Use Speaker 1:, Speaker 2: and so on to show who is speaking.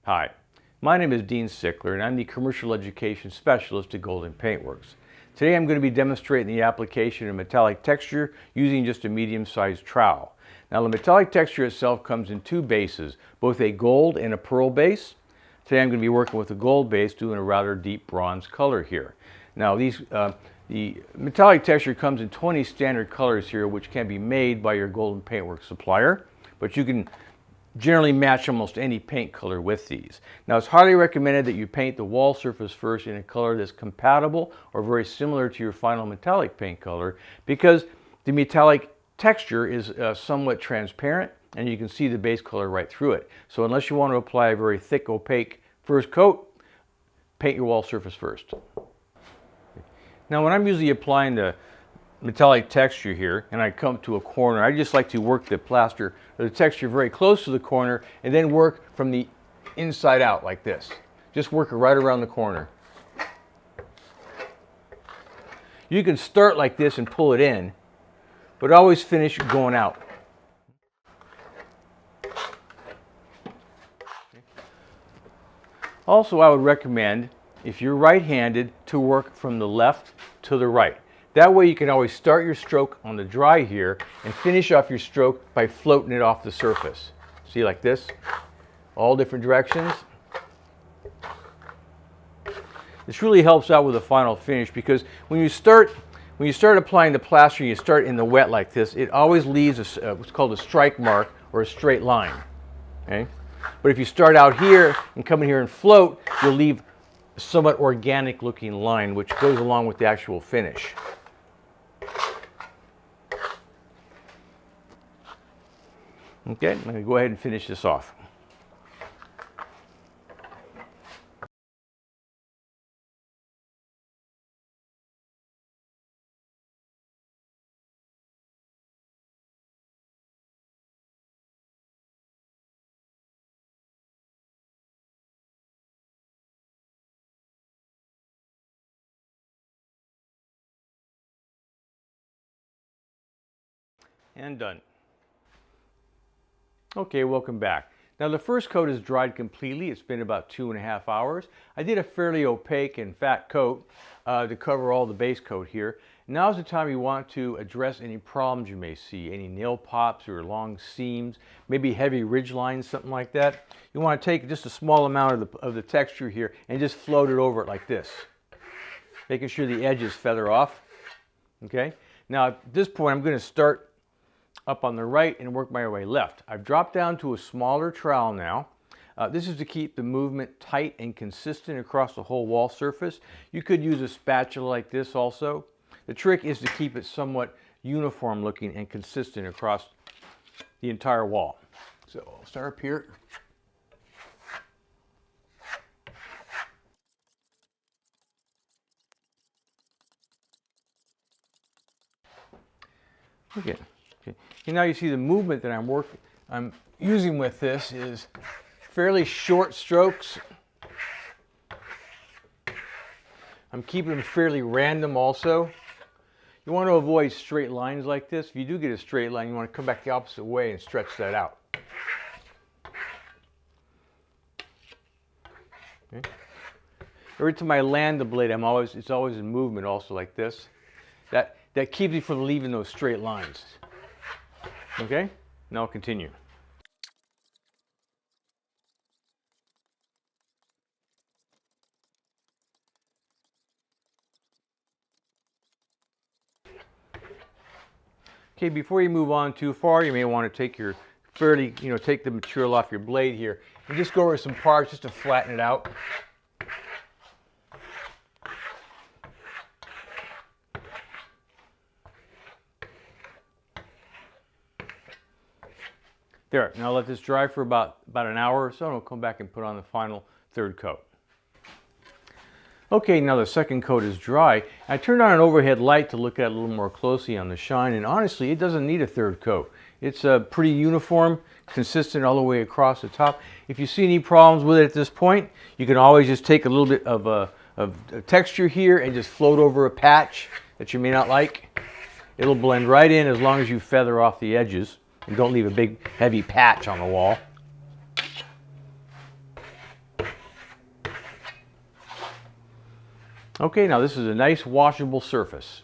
Speaker 1: Hi, my name is Dean Sickler and I'm the Commercial Education Specialist at Golden Paintworks. Today I'm going to be demonstrating the application of metallic texture using just a medium-sized trowel. Now the metallic texture itself comes in two bases, both a gold and a pearl base. Today I'm going to be working with a gold base, doing a rather deep bronze color here. Now the metallic texture comes in 20 standard colors here, which can be made by your Golden Paintworks supplier, but you can generally match almost any paint color with these. Now it's highly recommended that you paint the wall surface first in a color that's compatible or very similar to your final metallic paint color, because the metallic texture is somewhat transparent and you can see the base color right through it. So unless you want to apply a very thick opaque first coat, paint your wall surface first. Now when I'm usually applying the metallic texture here and I come to a corner, I just like to work the plaster or the texture very close to the corner and then work from the inside out like this. Just work it right around the corner. You can start like this and pull it in, but always finish going out. Also, I would recommend, if you're right-handed, to work from the left to the right. That way you can always start your stroke on the dry here and finish off your stroke by floating it off the surface. See, like this, all different directions. This really helps out with the final finish, because when you start applying the plaster, you start in the wet like this, it always leaves what's called a strike mark or a straight line. Okay? But if you start out here and come in here and float, you'll leave a somewhat organic looking line which goes along with the actual finish. Okay, I'm going to go ahead and finish this off. And done. Okay, welcome back. Now the first coat is dried completely. It's been about 2.5 hours. I did a fairly opaque and fat coat to cover all the base coat here. Now's the time you want to address any problems you may see, any nail pops or long seams, maybe heavy ridge lines, something like that. You want to take just a small amount of the texture here and just float it over it like this, making sure the edges feather off. Okay. Now at this point I'm going to start up on the right and work my way left. I've dropped down to a smaller trowel now. This is to keep the movement tight and consistent across the whole wall surface. You could use a spatula like this also. The trick is to keep it somewhat uniform looking and consistent across the entire wall. So I'll start up here. Okay. And now you see the movement that I'm using with this is fairly short strokes. I'm keeping them fairly random also. You want to avoid straight lines like this. If you do get a straight line, you want to come back the opposite way and stretch that out. Okay. Every time I land the blade, it's always in movement also like this. That keeps you from leaving those straight lines. Okay, now I'll continue. Okay, before you move on too far, you may want to take your take the material off your blade here and just go over some parts just to flatten it out. There, now let this dry for about an hour or so, and we'll come back and put on the final third coat. Okay, now the second coat is dry. I turned on an overhead light to look at it a little more closely on the shine, and honestly, it doesn't need a third coat. It's pretty uniform, consistent all the way across the top. If you see any problems with it at this point, you can always just take a little bit of texture here and just float over a patch that you may not like. It'll blend right in as long as you feather off the edges and don't leave a big heavy patch on the wall. Okay, now this is a nice washable surface.